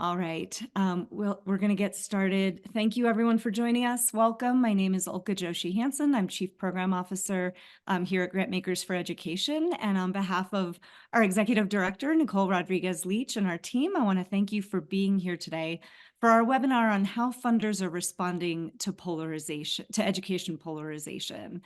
All right, we're going to get started. Thank you everyone for joining us. Welcome. My name is Ulka Joshi Hansen. I'm Chief Program Officer here at Grantmakers for Education. And on behalf of our Executive Director, Nicole Rodriguez Leach, and our team, I want to thank you for being here today for our webinar on how funders are responding to polarization, to education polarization.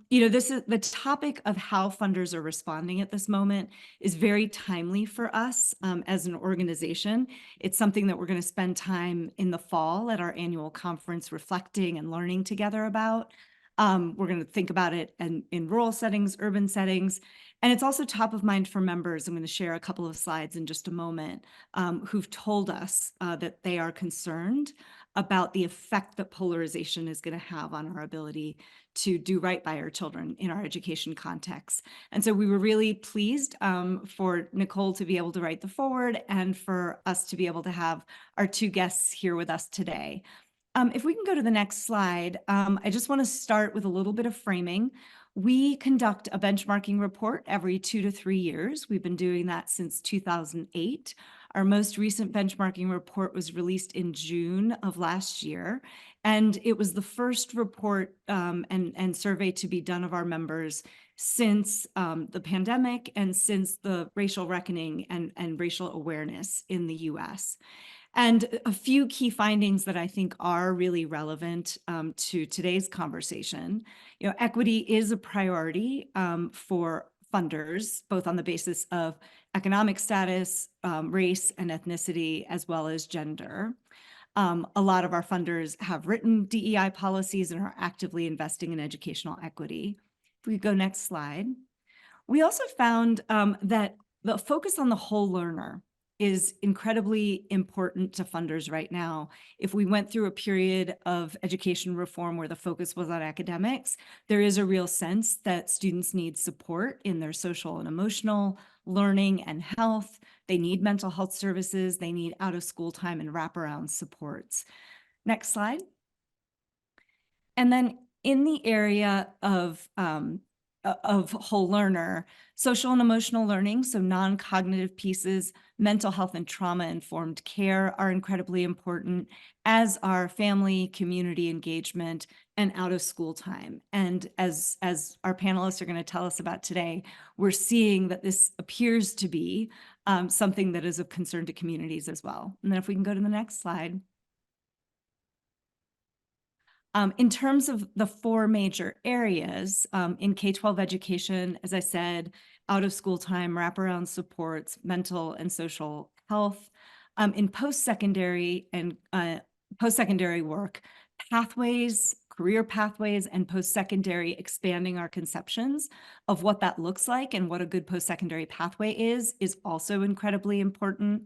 This is the topic of how funders are responding at this moment is very timely for us as an organization. It's something that we're going to spend time in the fall at our annual conference reflecting and learning together about. We're going to think about it in rural settings, urban settings, and it's also top of mind for members. I'm going to share a couple of slides in just a moment who've told us that they are concerned about the effect that polarization is going to have on our ability to do right by our children in our education context. And so we were really pleased for Nicole to be able to write the foreword and for us to be able to have our two guests here with us today. If we can go to the next slide, I just want to start with a little bit of framing. We conduct a benchmarking report every 2 to 3 years. We've been doing that since 2008. Our most recent benchmarking report was released in June of last year, and it was the first report and survey to be done of our members since the pandemic and since the racial reckoning and racial awareness in the US. And a few key findings that I think are really relevant to today's conversation. Equity is a priority for funders, both on the basis of economic status, race and ethnicity, as well as gender. A lot of our funders have written DEI policies and are actively investing in educational equity. If we go next slide. We also found that the focus on the whole learner is incredibly important to funders right now. If we went through a period of education reform where the focus was on academics, there is a real sense that students need support in their social and emotional learning and health. They need mental health services. They need out of school time and wraparound supports. Next slide. And then in the area of whole learner, social and emotional learning, so non-cognitive pieces, mental health and trauma-informed care are incredibly important, as are family, community engagement, and out-of-school time. And as our panelists are going to tell us about today, we're seeing that this appears to be something that is of concern to communities as well. And then if we can go to the next slide. In terms of the 4 major areas in K-12 education, as I said, out of school time, wraparound supports, mental and social health. In post-secondary and post-secondary work, pathways, career pathways, and post-secondary, expanding our conceptions of what that looks like and what a good post-secondary pathway is also incredibly important.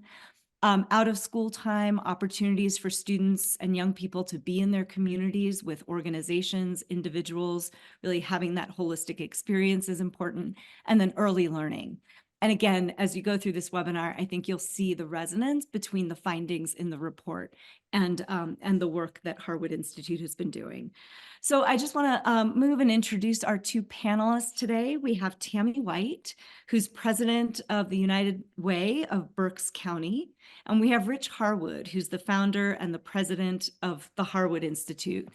Out of school time, opportunities for students and young people to be in their communities with organizations, individuals, really having that holistic experience is important. And then early learning. And again, as you go through this webinar, I think you'll see the resonance between the findings in the report and the work that Harwood Institute has been doing. So I just want to move and introduce our 2 panelists today. We have Tammy White, who's president of the United Way of Berks County. And we have Rich Harwood, who's the founder and the president of the Harwood Institute.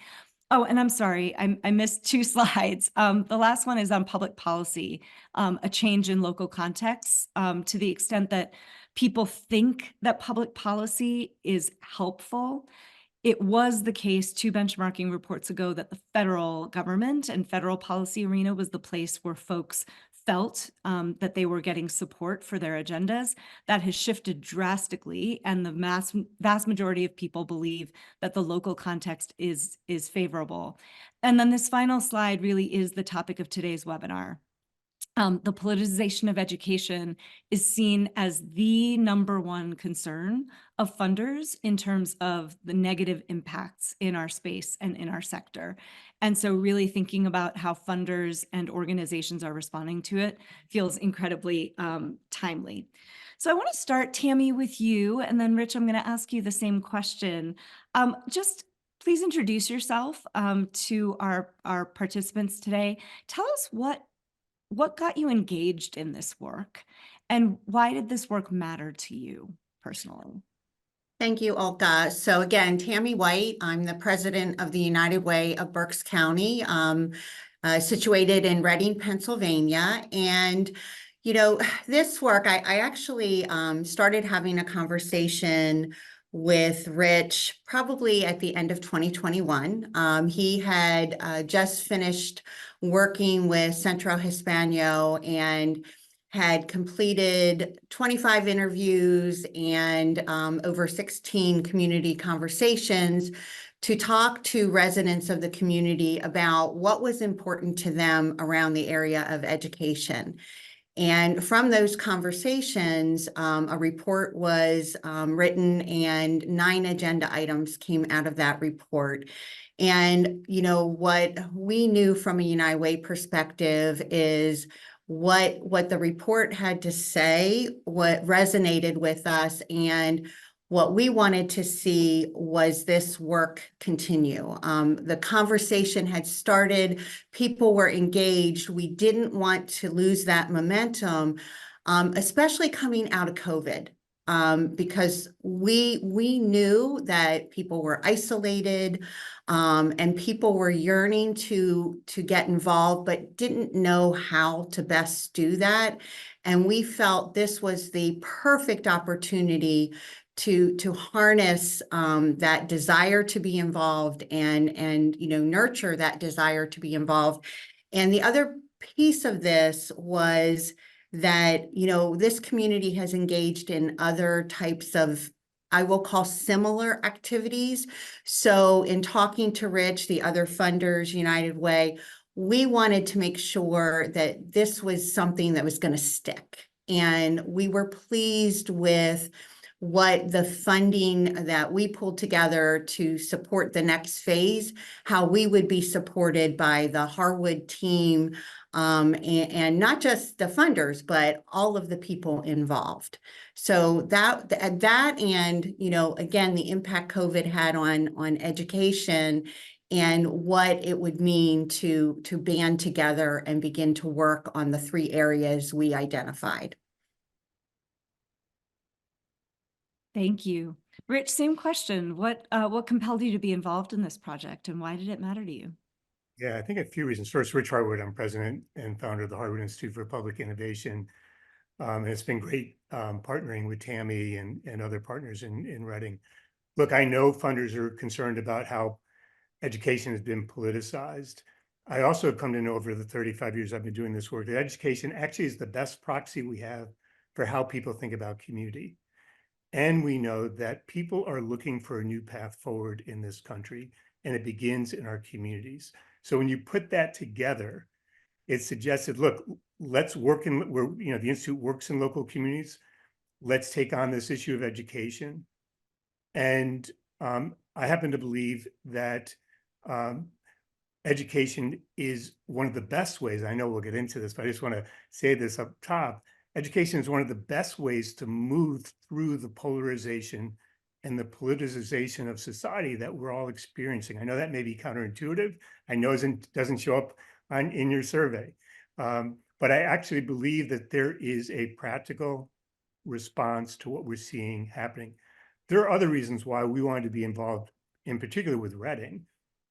Oh, and I'm sorry, I missed 2 slides. The last one is on public policy, a change in local contexts to the extent that people think that public policy is helpful. It was the case 2 benchmarking reports ago that the federal government and federal policy arena was the place where folks felt that they were getting support for their agendas. That has shifted drastically, and the vast majority of people believe that the local context is favorable. And then this final slide really is the topic of today's webinar. The politicization of education is seen as the #1 concern of funders in terms of the negative impacts in our space and in our sector. And so really thinking about how funders and organizations are responding to it feels incredibly timely. So I want to start, Tammy, with you, and then Rich, I'm going to ask you the same question. Just please introduce yourself to our participants today. Tell us what got you engaged in this work, and why did this work matter to you personally? Thank you, Olga. So again, Tammy White, I'm the president of the United Way of Berks County, situated in Reading, Pennsylvania. And, you know, this work, I actually started having a conversation with Rich probably at the end of 2021. He had just finished working with Centro Hispano and had completed 25 interviews and over 16 community conversations to talk to residents of the community about what was important to them around the area of education. And from those conversations, a report was written and 9 agenda items came out of that report. And, you know, what we knew from a United Way perspective is what the report had to say, what resonated with us, and what we wanted to see was this work continue. The conversation had started, people were engaged. We didn't want to lose that momentum, especially coming out of COVID. Because we knew that people were isolated, and people were yearning to get involved, but didn't know how to best do that. And we felt this was the perfect opportunity to harness that desire to be involved and you know, nurture that desire to be involved. And the other piece of this was that, you know, this community has engaged in other types of, I will call, similar activities. So in talking to Rich, the other funders, United Way, we wanted to make sure that this was something that was going to stick. And we were pleased with what the funding that we pulled together to support the next phase, how we would be supported by the Harwood team, and not just the funders, but all of the people involved. So that and, you know, again, the impact COVID had on education and what it would mean to band together and begin to work on the 3 areas we identified. Thank you. Rich, same question. What compelled you to be involved in this project, and why did it matter to you? Yeah, I think a few reasons. First, Rich Harwood, I'm president and founder of the Harwood Institute for Public Innovation. And it's been great partnering with Tammy and other partners in Reading. Look, I know funders are concerned about how education has been politicized. I also have come to know over the 35 years I've been doing this work that education actually is the best proxy we have for how people think about community. And we know that people are looking for a new path forward in this country, and it begins in our communities. So when you put that together, it suggested, look, let's work in, the Institute works in local communities. Let's take on this issue of education. And I happen to believe that education is one of the best ways. I know we'll get into this, but I just want to say this up top. Education is one of the best ways to move through the polarization and the politicization of society that we're all experiencing. I know that may be counterintuitive. I know it doesn't show up in your survey, but I actually believe that there is a practical response to what we're seeing happening. There are other reasons why we wanted to be involved, in particular with Reading.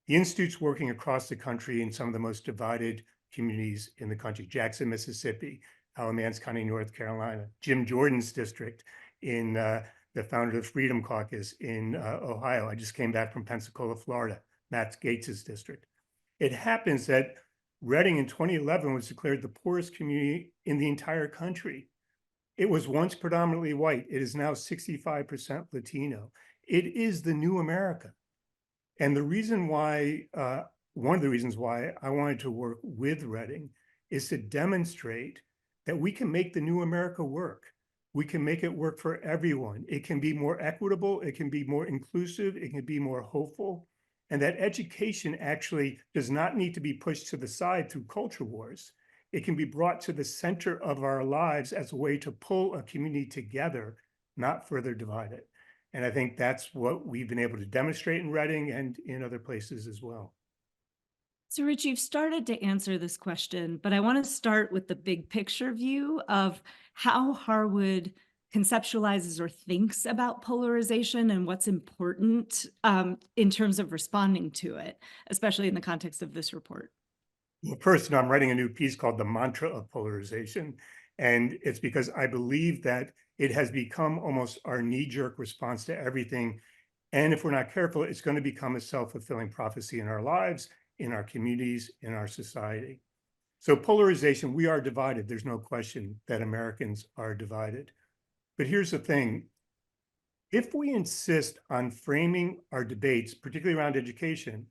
The Institute's working across the country in some of the most divided communities in the country: Jackson, Mississippi, Alamance County, North Carolina, Jim Jordan's district in the founder of the Freedom Caucus in Ohio. I just came back from Pensacola, Florida, Matt Gates's district. It happens that Reading in 2011 was declared the poorest community in the entire country. It was once predominantly white. It is now 65% Latino. It is the new America. And the reason why, one of the reasons why I wanted to work with Reading is to demonstrate that we can make the new America work. We can make it work for everyone. It can be more equitable. It can be more inclusive. It can be more hopeful. And that education actually does not need to be pushed to the side through culture wars. It can be brought to the center of our lives as a way to pull a community together, not further divide it. And I think that's what we've been able to demonstrate in Reading and in other places as well. So Rich, you've started to answer this question, but I want to start with the big picture view of how Harwood conceptualizes or thinks about polarization and what's important in terms of responding to it, especially in the context of this report? Well, first, I'm writing a new piece called The Mantra of Polarization. And it's because I believe that it has become almost our knee-jerk response to everything. And if we're not careful, it's going to become a self-fulfilling prophecy in our lives, in our communities, in our society. So polarization, we are divided. There's no question that Americans are divided. But here's the thing. If we insist on framing our debates, particularly around education,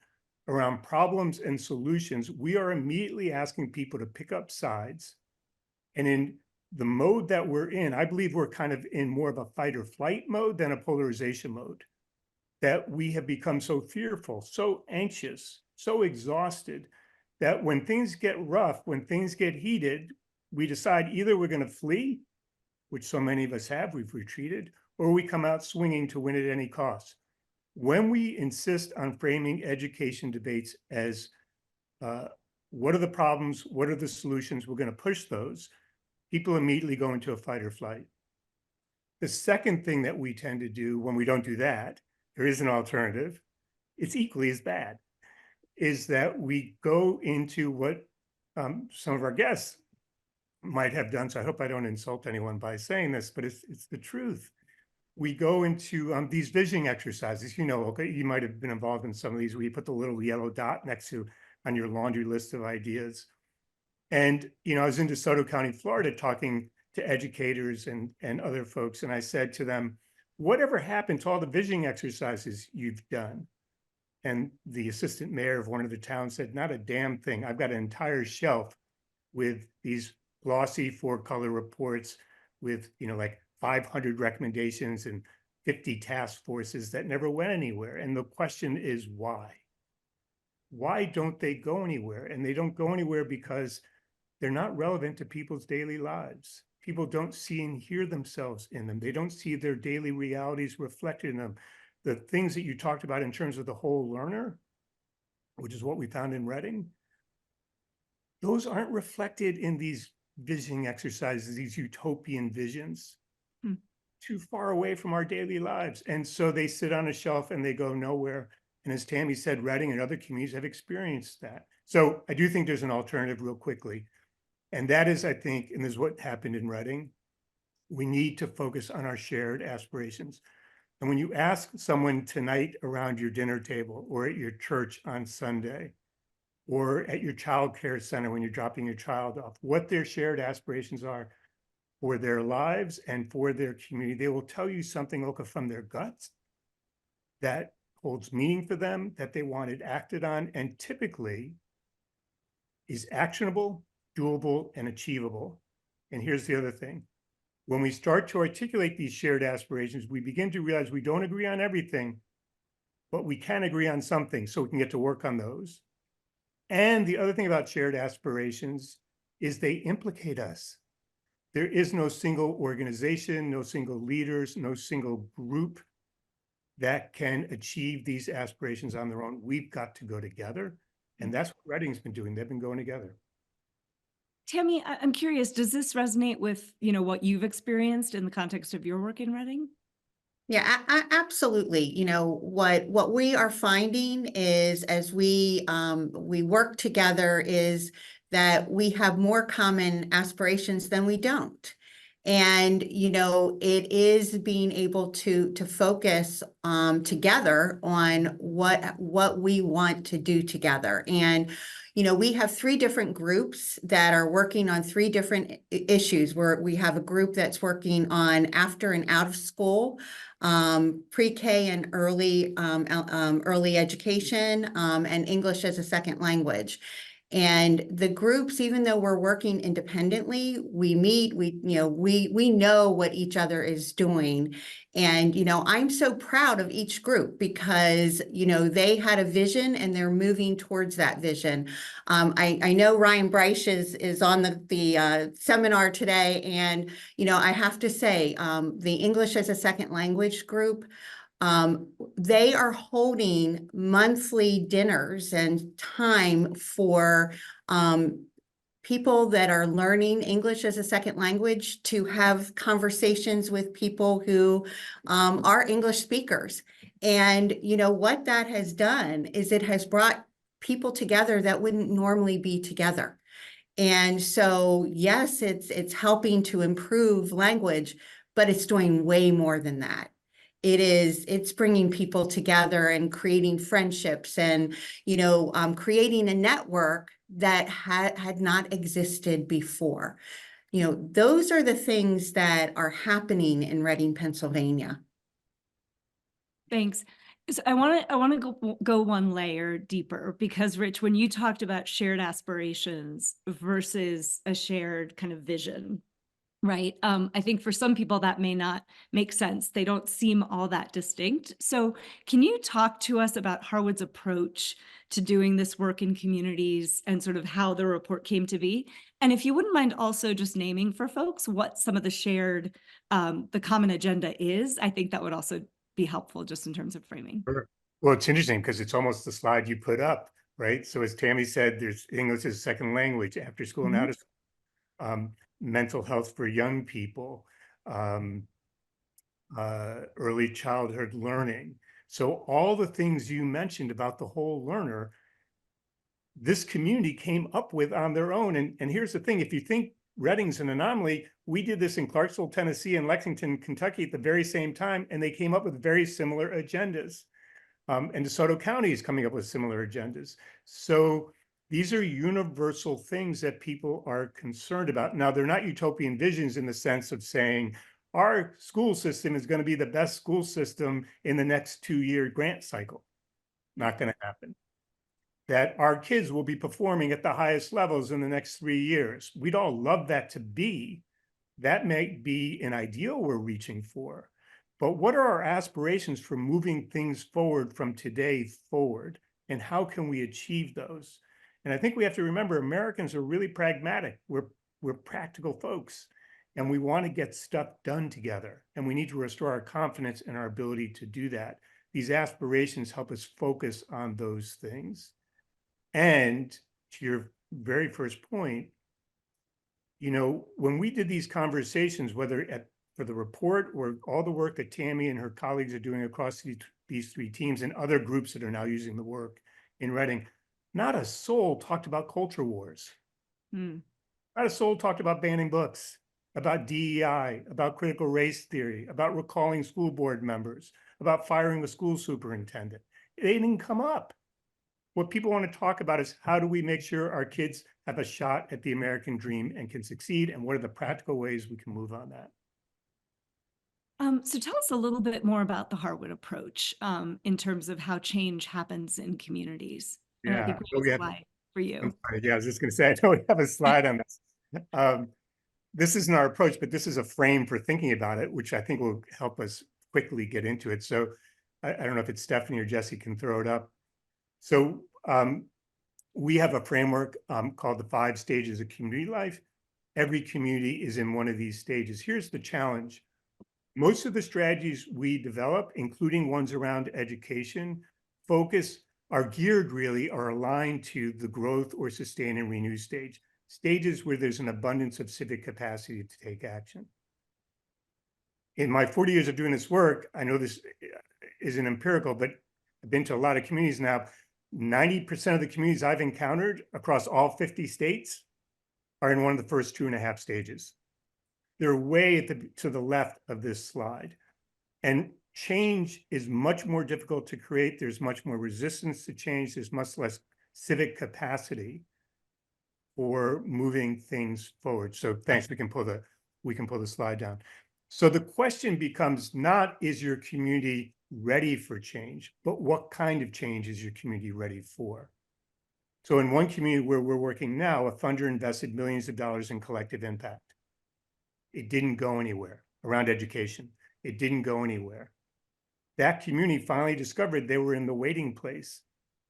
around problems and solutions, we are immediately asking people to pick up sides. And in the mode that we're in, I believe we're kind of in more of a fight or flight mode than a polarization mode, that we have become so fearful, so anxious, so exhausted, that when things get rough, when things get heated, we decide either we're going to flee, which so many of us have, we've retreated, or we come out swinging to win at any cost. When we insist on framing education debates as what are the problems, what are the solutions, we're going to push those, people immediately go into a fight or flight. The second thing that we tend to do when we don't do that, there is an alternative, it's equally as bad, is that we go into what some of our guests might have done. So I hope I don't insult anyone by saying this, but it's the truth. We go into these visioning exercises. You know, okay, you might have been involved in some of these where you put the little yellow dot next to on your laundry list of ideas. And, you know, I was in DeSoto County, Florida, talking to educators and other folks. And I said to them, whatever happened to all the visioning exercises you've done? And the assistant mayor of one of the towns said, not a damn thing. I've got an entire shelf with these glossy 4-color reports with, you know, like 500 recommendations and 50 task forces that never went anywhere. And the question is why? Why don't they go anywhere? And they don't go anywhere because they're not relevant to people's daily lives. People don't see and hear themselves in them. They don't see their daily realities reflected in them. The things that you talked about in terms of the whole learner, which is what we found in Reading, those aren't reflected in these visioning exercises, these utopian visions, too far away from our daily lives. And so they sit on a shelf and they go nowhere. And as Tammy said, Reading and other communities have experienced that. So I do think there's an alternative real quickly. And that is, I think, and this is what happened in Reading, we need to focus on our shared aspirations. And when you ask someone tonight around your dinner table or at your church on Sunday, or at your child care center when you're dropping your child off, what their shared aspirations are for their lives and for their community, they will tell you something, Ilka, from their guts that holds meaning for them, that they want it acted on, and typically is actionable, doable, and achievable. And here's the other thing. When we start to articulate these shared aspirations, we begin to realize we don't agree on everything, but we can agree on something, so we can get to work on those. And the other thing about shared aspirations is they implicate us. There is no single organization, no single leaders, no single group that can achieve these aspirations on their own. We've got to go together. And that's what Reading's been doing. They've been going together. Tammy, I'm curious, does this resonate with, you know, what you've experienced in the context of your work in Reading? Yeah, absolutely. You know, what we are finding is as we work together is that we have more common aspirations than we don't. And, you know, it is being able to focus together on what we want to do together. And, you know, we have 3 different groups that are working on 3 different issues, where we have a group that's working on after and out of school, pre-K and early education, and English as a second language. And the groups, even though we're working independently, we meet, we know what each other is doing. And, you know, I'm so proud of each group because, you know, they had a vision and they're moving towards that vision. I know Ryan Bryce is on the seminar today. And, you know, I have to say, the English as a second language group, they are holding monthly dinners and time for people that are learning English as a second language to have conversations with people who are English speakers. And, you know, what that has done is it has brought people together that wouldn't normally be together. And so, yes, it's helping to improve language, but it's doing way more than that. It's bringing people together and creating friendships and, you know, creating a network that had not existed before. You know, those are the things that are happening in Reading, Pennsylvania. Thanks. So I want to go one layer deeper, because Rich, when you talked about shared aspirations versus a shared kind of vision, right? I think for some people that may not make sense. They don't seem all that distinct. So can you talk to us about Harwood's approach to doing this work in communities and sort of how the report came to be? And if you wouldn't mind also just naming for folks what some of the shared, the common agenda is, I think that would also be helpful just in terms of framing. Sure. Well, it's interesting because it's almost the slide you put up, right? So as Tammy said, there's English as a second language, after school and out of school, mental health for young people, early childhood learning. So all the things you mentioned about the whole learner, this community came up with on their own. And here's the thing, if you think Reading's an anomaly, we did this in Clarksville, Tennessee, and Lexington, Kentucky at the very same time, and they came up with very similar agendas. And DeSoto County is coming up with similar agendas. So these are universal things that people are concerned about. Now, they're not utopian visions in the sense of saying, our school system is going to be the best school system in the next 2-year grant cycle. Not going to happen. That our kids will be performing at the highest levels in the next 3 years. We'd all love that to be. That may be an ideal we're reaching for. But what are our aspirations for moving things forward from today forward? And how can we achieve those? And I think we have to remember Americans are really pragmatic. We're practical folks, and we want to get stuff done together. And we need to restore our confidence in our ability to do that. These aspirations help us focus on those things. And to your very first point, you know, when we did these conversations, whether for the report or all the work that Tammy and her colleagues are doing across these 3 teams and other groups that are now using the work in Reading, not a soul talked about culture wars. Not a soul talked about banning books, about DEI, about critical race theory, about recalling school board members, about firing a school superintendent. They didn't come up. What people want to talk about is how do we make sure our kids have a shot at the American dream and can succeed, and what are the practical ways we can move on that? So tell us a little bit more about the Harwood approach in terms of how change happens in communities. And I Yeah, think we have a slide for you. yeah, I was just going to say, I don't have a slide on this. This isn't our approach, but this is a frame for thinking about it, which I think will help us quickly get into it. So I don't know if it's Stephanie or Jesse can throw it up. So we have a framework called the 5 stages of community life. Every community is in one of these stages. Here's the challenge. Most of the strategies we develop, including ones around education, are geared really, are aligned to the growth or sustain and renew stage, stages where there's an abundance of civic capacity to take action. In my 40 years of doing this work, I know this isn't empirical, but I've been to a lot of communities now. 90% of the communities I've encountered across all 50 states are in one of the first 2.5 stages. They're way to the left of this slide. And change is much more difficult to create. There's much more resistance to change. There's much less civic capacity for moving things forward. So thanks, we can pull the slide down. So the question becomes not, is your community ready for change, but what kind of change is your community ready for? So in one community where we're working now, a funder invested millions of dollars in collective impact. It didn't go anywhere. Around education, it didn't go anywhere. That community finally discovered they were in the waiting place.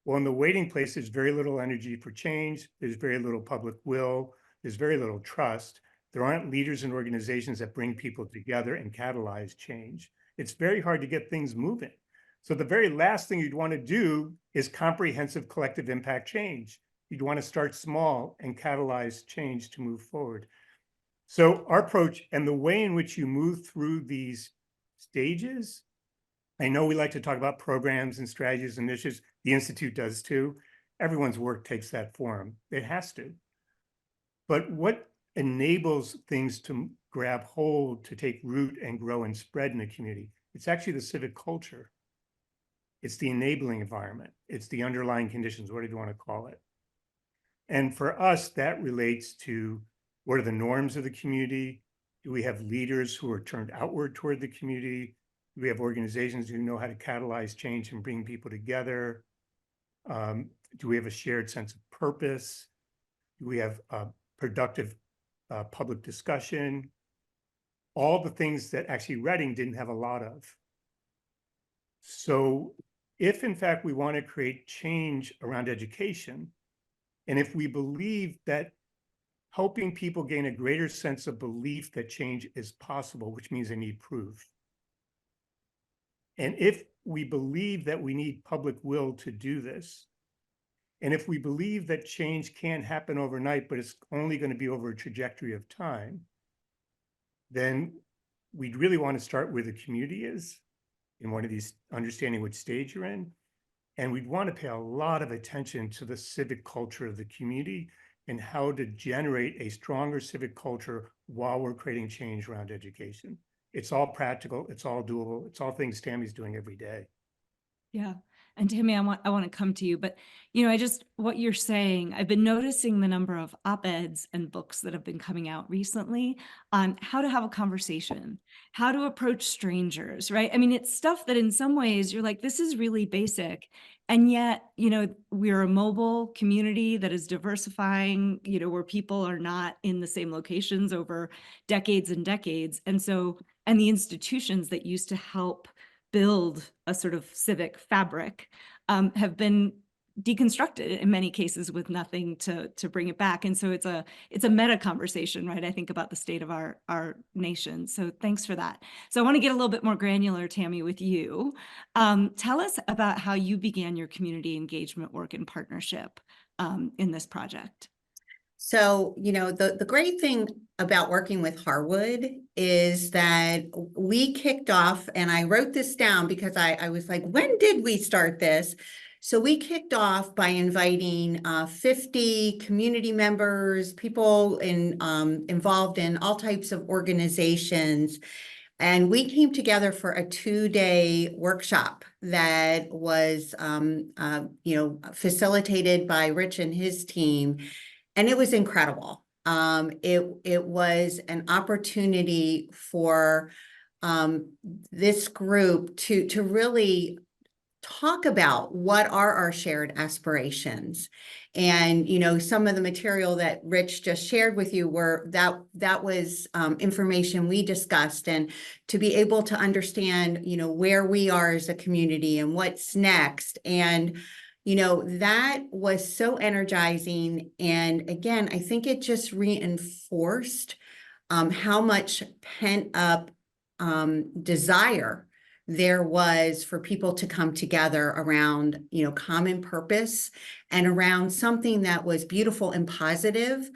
Well, in the waiting place, there's very little energy for change. There's very little public will. There's very little trust. There aren't leaders and organizations that bring people together and catalyze change. It's very hard to get things moving. So the very last thing you'd want to do is comprehensive collective impact change. You'd want to start small and catalyze change to move forward. So our approach and the way in which you move through these stages, I know we like to talk about programs and strategies and initiatives. The Institute does too. Everyone's work takes that form. It has to. But what enables things to grab hold, to take root and grow and spread in a community? It's actually the civic culture. It's the enabling environment. It's the underlying conditions, whatever you want to call it. And for us, that relates to what are the norms of the community? Do we have leaders who are turned outward toward the community? Do we have organizations who know how to catalyze change and bring people together? Do we have a shared sense of purpose? Do we have productive public discussion? All the things that actually Reading didn't have a lot of. So if in fact we want to create change around education, and if we believe that helping people gain a greater sense of belief that change is possible, which means they need proof. And if we believe that we need public will to do this, and if we believe that change can't happen overnight, but it's only going to be over a trajectory of time, then we'd really want to start where the community is in one of these, understanding which stage you're in. And we'd want to pay a lot of attention to the civic culture of the community and how to generate a stronger civic culture while we're creating change around education. It's all practical, it's all doable, it's all things Tammy's doing every day. Yeah. And Tammy, I want to come to you, but what you're saying, I've been noticing the number of op-eds and books that have been coming out recently on how to have a conversation, how to approach strangers, right? I mean, it's stuff that in some ways you're like, this is really basic. And yet, we're a mobile community that is diversifying, where people are not in the same locations over decades and decades. And the institutions that used to help build a sort of civic fabric have been deconstructed in many cases with nothing to bring it back. And so it's a meta conversation, right? I think about the state of our nation. So thanks for that. So I want to get a little bit more granular, Tammy, with you. Tell us about how you began your community engagement work in partnership in this project. So, the great thing about working with Harwood is that we kicked off, and I wrote this down because I was like, when did we start this? So we kicked off by inviting 50 community members, people involved in all types of organizations. And we came together for a 2-day workshop that was, facilitated by Rich and his team. And it was incredible. It was an opportunity for this group to really talk about what are our shared aspirations. And, some of the material that Rich just shared with you that was information we discussed, and to be able to understand, where we are as a community and what's next. And that was so energizing. And again, I think it just reinforced how much pent up desire there was for people to come together around, common purpose and around something that was beautiful and positive.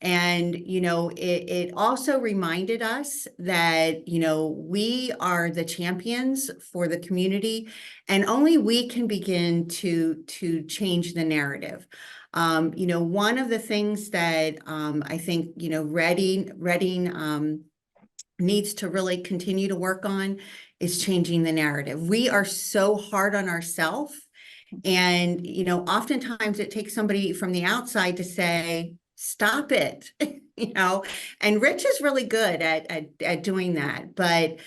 And, it also reminded us that, we are the champions for the community, and only we can begin to change the narrative. One of the things that I think, Reading needs to really continue to work on is changing the narrative. We are so hard on ourselves. And, oftentimes it takes somebody from the outside to say, stop it, and Rich is really good at doing that. But,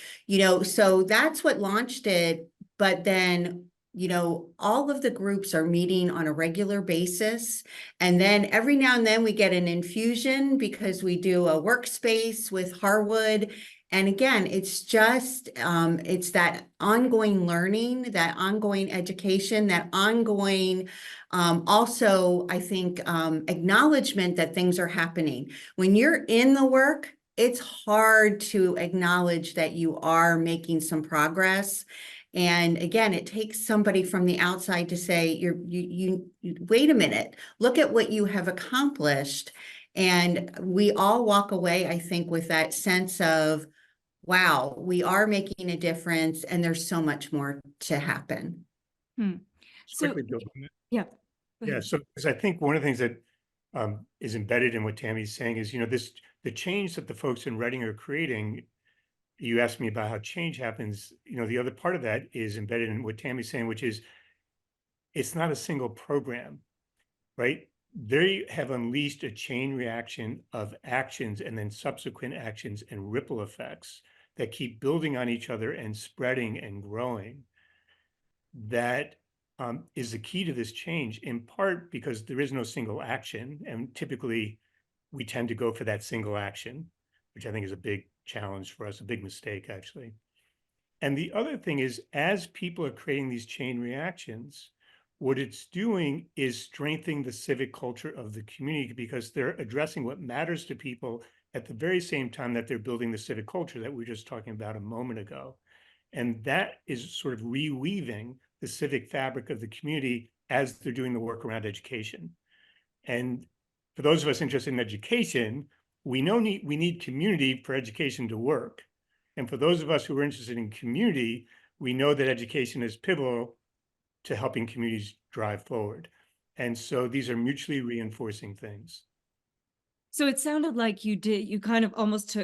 so that's what launched it. But then, all of the groups are meeting on a regular basis. And then every now and then we get an infusion because we do a workspace with Harwood. And again, it's just, it's that ongoing learning, that ongoing education, that ongoing, also, I think, acknowledgement that things are happening. When you're in the work, it's hard to acknowledge that you are making some progress. And again, it takes somebody from the outside to say, you wait a minute, look at what you have accomplished. And we all walk away, I think, with that sense of, wow, we are making a difference and there's so much more to happen. Just So, quickly build on that. yeah. Go Yeah, ahead. so because I think one of the things that is embedded in what Tammy's saying is, the change that the folks in Reading are creating. You asked me about how change happens. The other part of that is embedded in what Tammy's saying, which is it's not a single program, right? They have unleashed a chain reaction of actions and then subsequent actions and ripple effects that keep building on each other and spreading and growing. That is the key to this change, in part because there is no single action. And typically we tend to go for that single action, which I think is a big challenge for us, a big mistake, actually. And the other thing is, as people are creating these chain reactions, what it's doing is strengthening the civic culture of the community, because they're addressing what matters to people at the very same time that they're building the civic culture that we were just talking about a moment ago. And that is sort of reweaving the civic fabric of the community as they're doing the work around education. And for those of us interested in education, we need community for education to work. And for those of us who are interested in community, we know that education is pivotal to helping communities drive forward. And so these are mutually reinforcing things. So it sounded like you kind of almost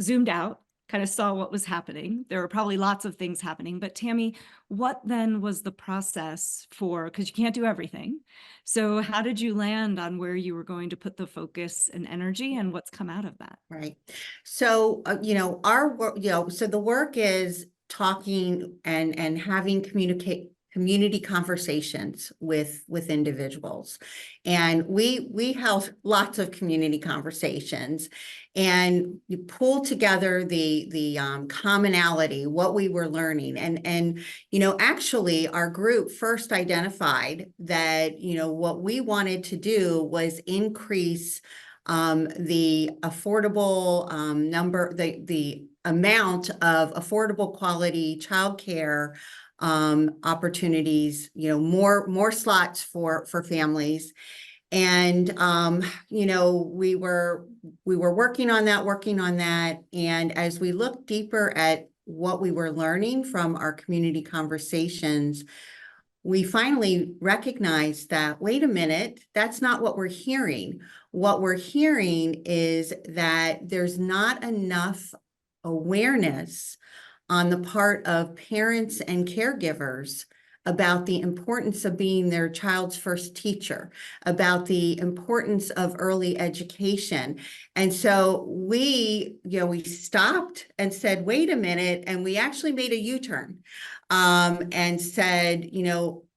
zoomed out, kind of saw what was happening. There were probably lots of things happening, but Tammy, what then was the process because you can't do everything. So how did you land on where you were going to put the focus and energy, and what's come out of that? Right. So, our work, so the work is talking and having community conversations with individuals. And we held lots of community conversations, and you pull together the commonality, what we were learning. And actually our group first identified that, what we wanted to do was increase the affordable the amount of affordable quality childcare opportunities, more slots for families. And we were working on that. And as we look deeper at what we were learning from our community conversations, we finally recognized that, wait a minute, that's not what we're hearing. What we're hearing is that there's not enough awareness on the part of parents and caregivers about the importance of being their child's first teacher, about the importance of early education. And so we stopped and said, wait a minute, and we actually made a U-turn. And said,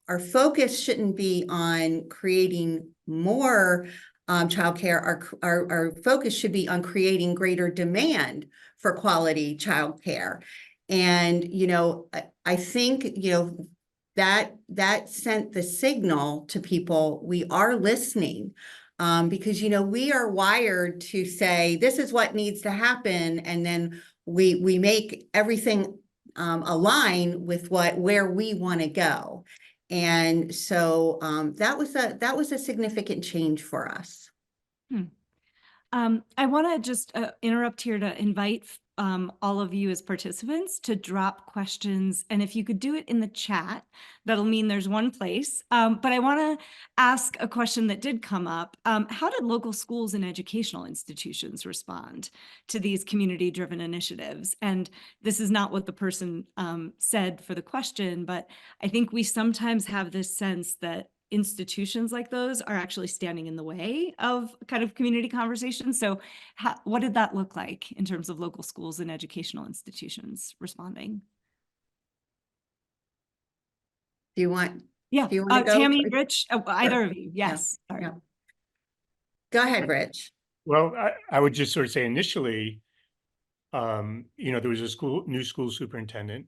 our focus shouldn't be on creating more childcare. Our focus should be on creating greater demand for quality childcare. And, I think, that sent the signal to people, we are listening. Because, we are wired to say, this is what needs to happen. And then we make everything align with where we want to go. And so that was a significant change for us. I want to just interrupt here to invite all of you as participants to drop questions. And if you could do it in the chat, that'll mean there's one place. But I want to ask a question that did come up. How did local schools and educational institutions respond to these community-driven initiatives? And this is not what the person said for the question, but I think we sometimes have this sense that institutions like those are actually standing in the way of kind of community conversations. So what did that look like in terms of local schools and educational institutions responding? Do you want Yeah, to go? Tammy, Rich, either Sure. of you. Yes. Yeah. Sorry. Yeah. Go ahead, Rich. Well, I would just sort of say initially, there was a new school superintendent.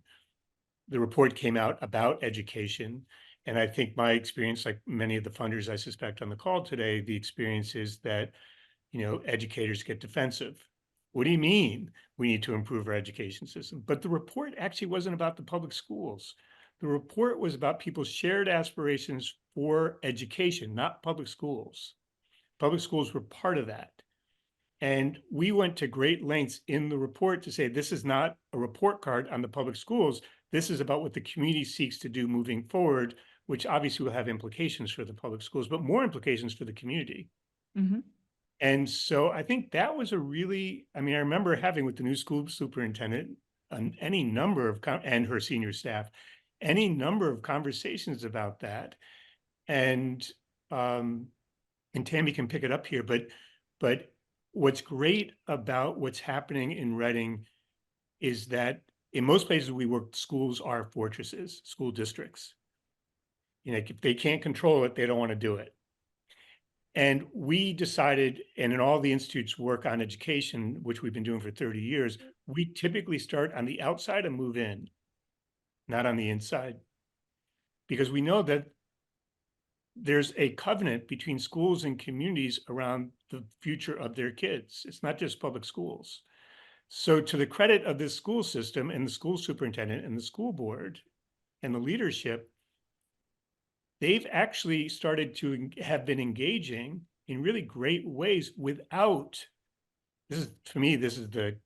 The report came out about education. And I think my experience, like many of the funders I suspect on the call today, the experience is that, educators get defensive What do you mean we need to improve our education system? But the report actually wasn't about the public schools. The report was about people's shared aspirations for education, not public schools. Public schools were part of that. And we went to great lengths in the report to say, this is not a report card on the public schools. This is about what the community seeks to do moving forward, which obviously will have implications for the public schools, but more implications for the community. Mhm. And so I think that was a really, I mean, I remember having with the new school superintendent any number of, and her senior staff, any number of conversations about that. And Tammy can pick it up here, but what's great about what's happening in Reading is that in most places we work, schools are fortresses, school districts. You know, if they can't control it, they don't want to do it. And we decided, and in all the institutes work on education, which we've been doing for 30 years, we typically start on the outside and move in, not on the inside. Because we know that there's a covenant between schools and communities around the future of their kids. It's not just public schools. So to the credit of this school system and the school superintendent and the school board and the leadership, they've actually started to have been engaging in really great ways without, this is, for me, this is the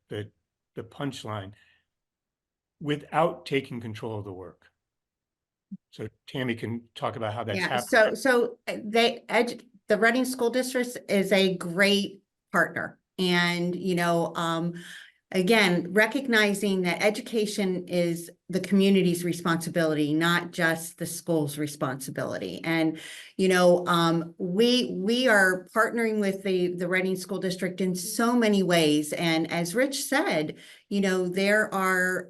punchline, without taking control of the work. So Tammy can talk about how that's Yeah, happening. so the Reading School District is a great partner. And, again, recognizing that education is the community's responsibility, not just the school's responsibility. And, we are partnering with the Reading School District in so many ways. And as Rich said, there are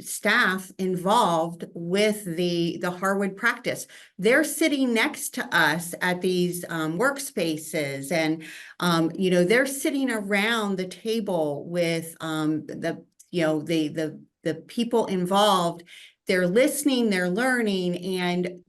staff involved with the Harwood practice. They're sitting next to us at these workspaces, and they're sitting around the table with the people involved. They're listening, they're learning, and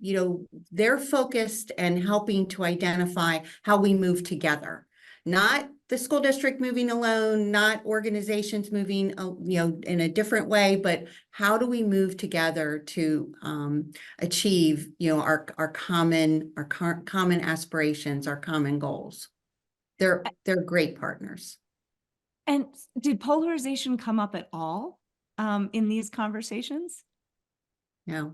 they're focused and helping to identify how we move together. Not the school district moving alone, not organizations moving in a different way, but how do we move together to achieve our common aspirations, our common goals. They're great partners. And did polarization come up at all in these conversations? No.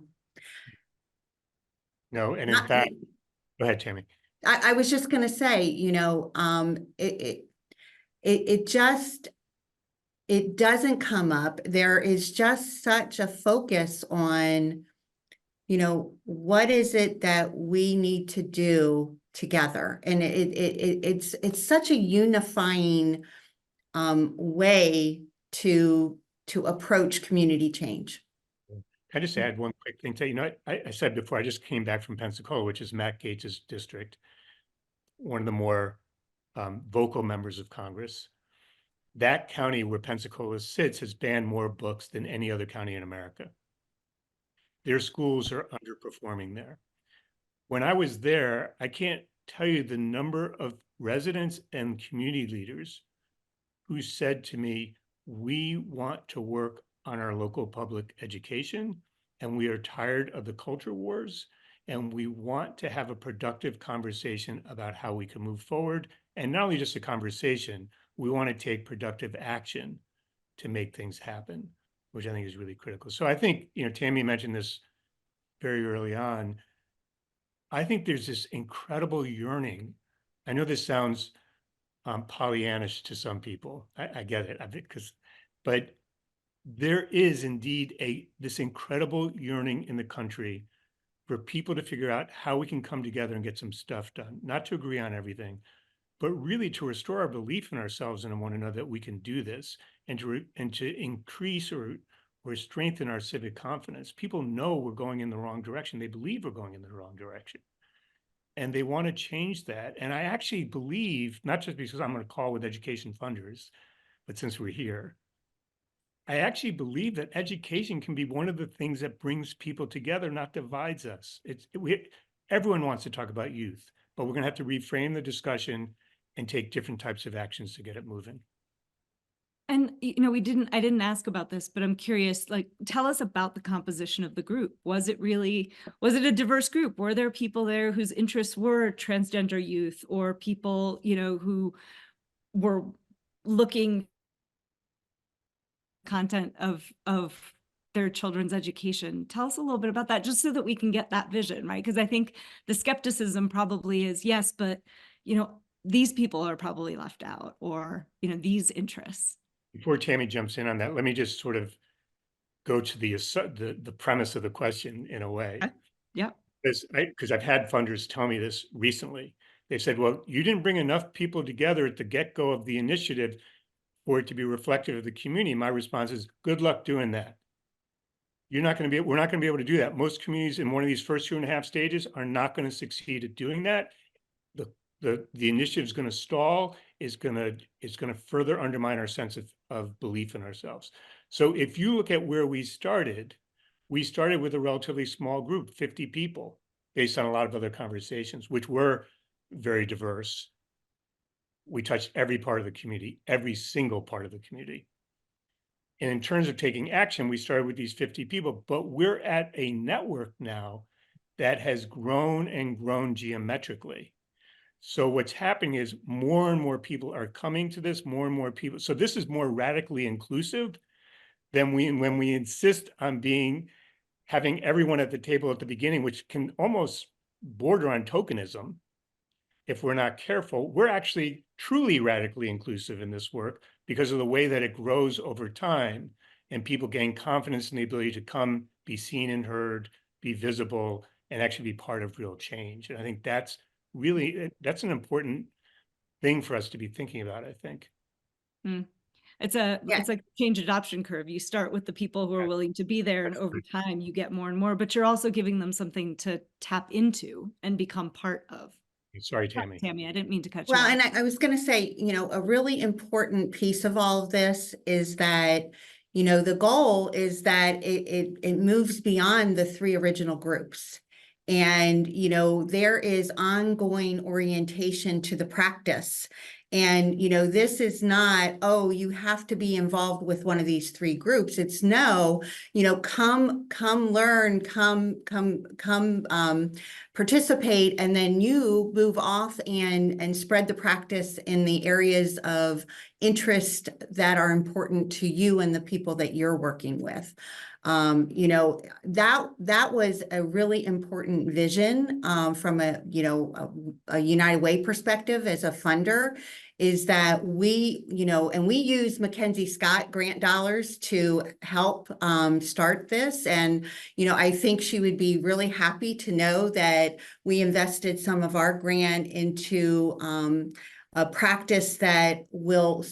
No, and in fact, go ahead, Tammy. I was just going to say, it doesn't come up. There is just such a focus on, what is it that we need to do together, and it's such a unifying way to approach community change. Can I just add one quick thing to you? I said before, I just came back from Pensacola, which is Matt Gaetz's district, one of the more vocal members of Congress. That county where Pensacola sits has banned more books than any other county in America. Their schools are underperforming there. When I was there, I can't tell you the number of residents and community leaders who said to me, we want to work on our local public education, and we are tired of the culture wars, and we want to have a productive conversation about how we can move forward. And not only just a conversation, we want to take productive action to make things happen, which I think is really critical. So I think, Tammy mentioned this very early on. I think there's this incredible yearning. I know this sounds Pollyannish to some people. I get it, but there is indeed this incredible yearning in the country for people to figure out how we can come together and get some stuff done, not to agree on everything, but really to restore our belief in ourselves and in one another that we can do this, and to increase or strengthen our civic confidence. People know we're going in the wrong direction. They believe we're going in the wrong direction. And they want to change that. And I actually believe, not just because I'm going to call with education funders, but since we're here, I actually believe that education can be one of the things that brings people together, not divides us. Everyone wants to talk about youth, but we're going to have to reframe the discussion and take different types of actions to get it moving. And, I didn't ask about this, but I'm curious, like, tell us about the composition of the group. Was it a diverse group? Were there people there whose interests were transgender youth, or people, who were looking content of their children's education? Tell us a little bit about that, just so that we can get that vision, right? Because I think the skepticism probably is, yes, but, these people are probably left out, or, these interests. Before Tammy jumps in on that, let me just sort of go to the premise of the question in a way. Okay. Yeah. Because I've had funders tell me this recently. They said, well, you didn't bring enough people together at the get-go of the initiative for it to be reflective of the community. My response is, good luck doing that. We're not going to be able to do that. Most communities in one of these first 2.5 stages are not going to succeed at doing that. The initiative is going to stall, is going to further undermine our sense of belief in ourselves. So if you look at where we started with a relatively small group, 50 people, based on a lot of other conversations, which were very diverse. We touched every part of the community, every single part of the community. And in terms of taking action, we started with these 50 people, but we're at a network now that has grown and grown geometrically. So what's happening is more and more people are coming to this, more and more people. So this is more radically inclusive than when we insist on having everyone at the table at the beginning, which can almost border on tokenism. If we're not careful, we're actually truly radically inclusive in this work because of the way that it grows over time, and people gain confidence in the ability to come, be seen and heard, be visible, and actually be part of real change. And I think that's an important thing for us to be thinking about, I think. It's Yeah. like change adoption curve. You start with the people who are willing to be there, and over time you get more and more, but you're also giving them something to tap into and become part of. Sorry, Tammy. Tammy, I didn't mean to cut you Well, off. and I was going to say, a really important piece of all of this is that, the goal is that it moves beyond the 3 original groups. And, there is ongoing orientation to the practice. And, this is not, oh, you have to be involved with one of these 3 groups. It's no, come learn, come participate, and then you move off and spread the practice in the areas of interest that are important to you and the people that you're working with. That was a really important vision from a United Way perspective as a funder, is that we use Mackenzie Scott grant dollars to help start this. And, I think she would be really happy to know that we invested some of our grant into a practice that will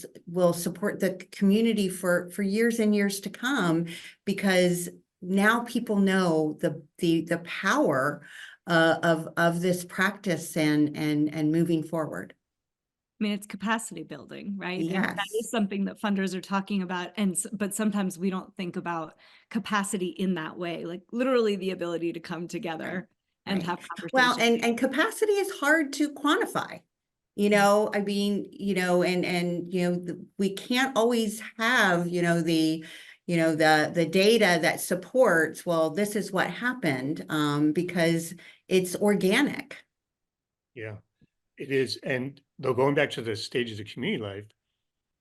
support the community for years and years to come, because now people know the power of this practice and moving forward. I mean, it's capacity building, right? And that Yes. is something that funders are talking about. But sometimes we don't think about capacity in that way, like literally the ability to come together and have Well, conversations. and capacity is hard to quantify. I mean, we can't always have, the data that supports, well, this is what happened, because it's organic. Yeah, it is. And though, going back to the stages of community life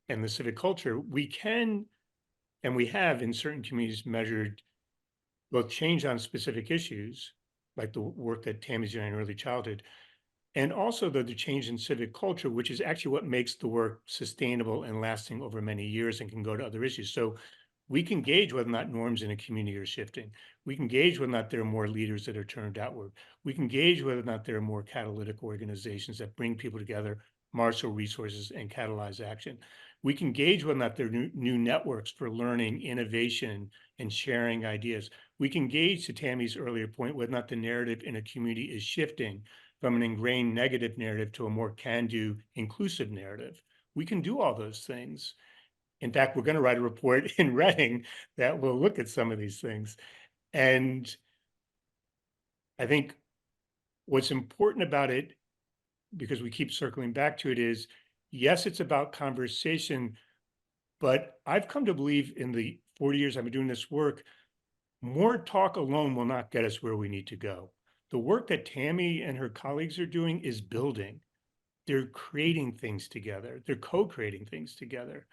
and the civic culture, we can, and we have in certain communities measured both change on specific issues, like the work that Tammy's doing in early childhood, and also the change in civic culture, which is actually what makes the work sustainable and lasting over many years and can go to other issues. So we can gauge whether or not norms in a community are shifting. We can gauge whether or not there are more leaders that are turned outward. We can gauge whether or not there are more catalytic organizations that bring people together, marshal resources, and catalyze action. We can gauge whether or not there are new networks for learning, innovation, and sharing ideas. We can gauge, to Tammy's earlier point, whether or not the narrative in a community is shifting from an ingrained negative narrative to a more can-do, inclusive narrative. We can do all those things. In fact, we're going to write a report in Reading that will look at some of these things. And I think what's important about it, because we keep circling back to it, is yes, it's about conversation, But I've come to believe in the 40 years I've been doing this work, more talk alone will not get us where we need to go. The work that Tammy and her colleagues are doing is building. They're creating things together. They're co-creating things together.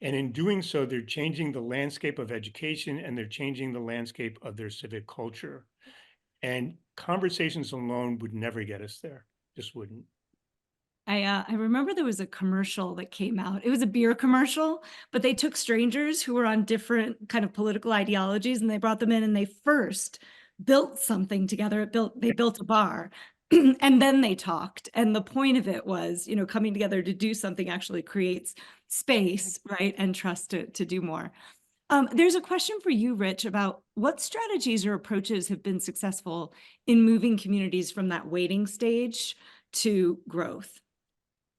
And in doing so, they're changing the landscape of education and they're changing the landscape of their civic culture. And conversations alone would never get us there. Just wouldn't. I remember there was a commercial that came out. It was a beer commercial, but they took strangers who were on different kind of political ideologies and they brought them in and they first built something together. They built a bar and then they talked. And the point of it was, you know, coming together to do something actually creates space, right? And trust to do more. There's a question for you, Rich, about what strategies or approaches have been successful in moving communities from that waiting stage to growth.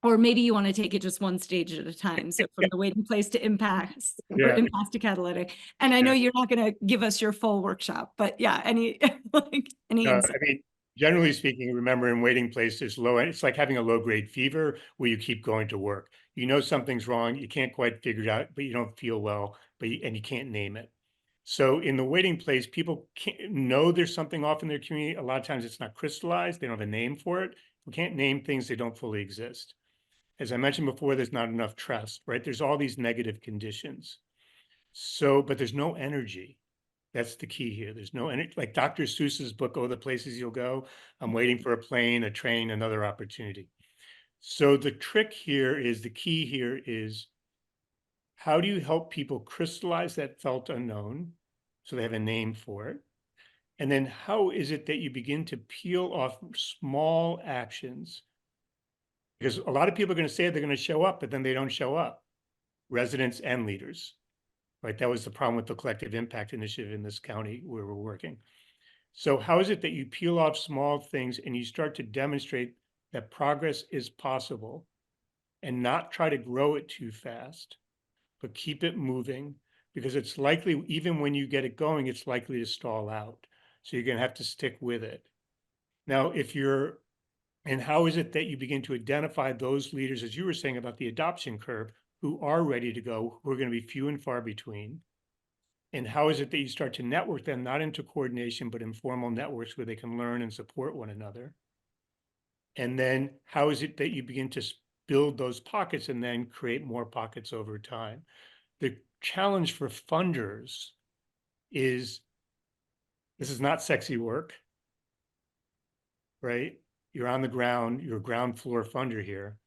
Or maybe you want to take it just one stage at a time. So from the waiting place to impasse or Yeah. impasse to catalytic. And I know you're not going to give us your full workshop, but yeah, any insight? I mean, generally speaking, remember in waiting place, there's low, it's like having a low grade fever where you keep going to work. You know something's wrong, you can't quite figure it out, but you don't feel well, and you can't name it. So in the waiting place, people can't know there's something off in their community. A lot of times it's not crystallized, they don't have a name for it. We can't name things, they don't fully exist. As I mentioned before, there's not enough trust, right? There's all these negative conditions. So, but there's no energy. That's the key here. There's no energy. Like Dr. Seuss's book, Oh, the Places You'll Go. I'm waiting for a plane, a train, another opportunity. So the trick here is, the key here is, how do you help people crystallize that felt unknown so they have a name for it? And then how is it that you begin to peel off small actions? Because a lot of people are going to say they're going to show up, but then they don't show up, residents and leaders, right? That was the problem with the collective impact initiative in this county where we're working. So how is it that you peel off small things and you start to demonstrate that progress is possible and not try to grow it too fast, but keep it moving? Because it's likely, even when you get it going, it's likely to stall out. So you're going to have to stick with it. Now, and how is it that you begin to identify those leaders, as you were saying about the adoption curve, who are ready to go, who are going to be few and far between? And how is it that you start to network them, not into coordination, but informal networks where they can learn and support one another? And then how is it that you begin to build those pockets and then create more pockets over time? The challenge for funders is, this is not sexy work, right? You're on the ground, you're a ground floor funder here.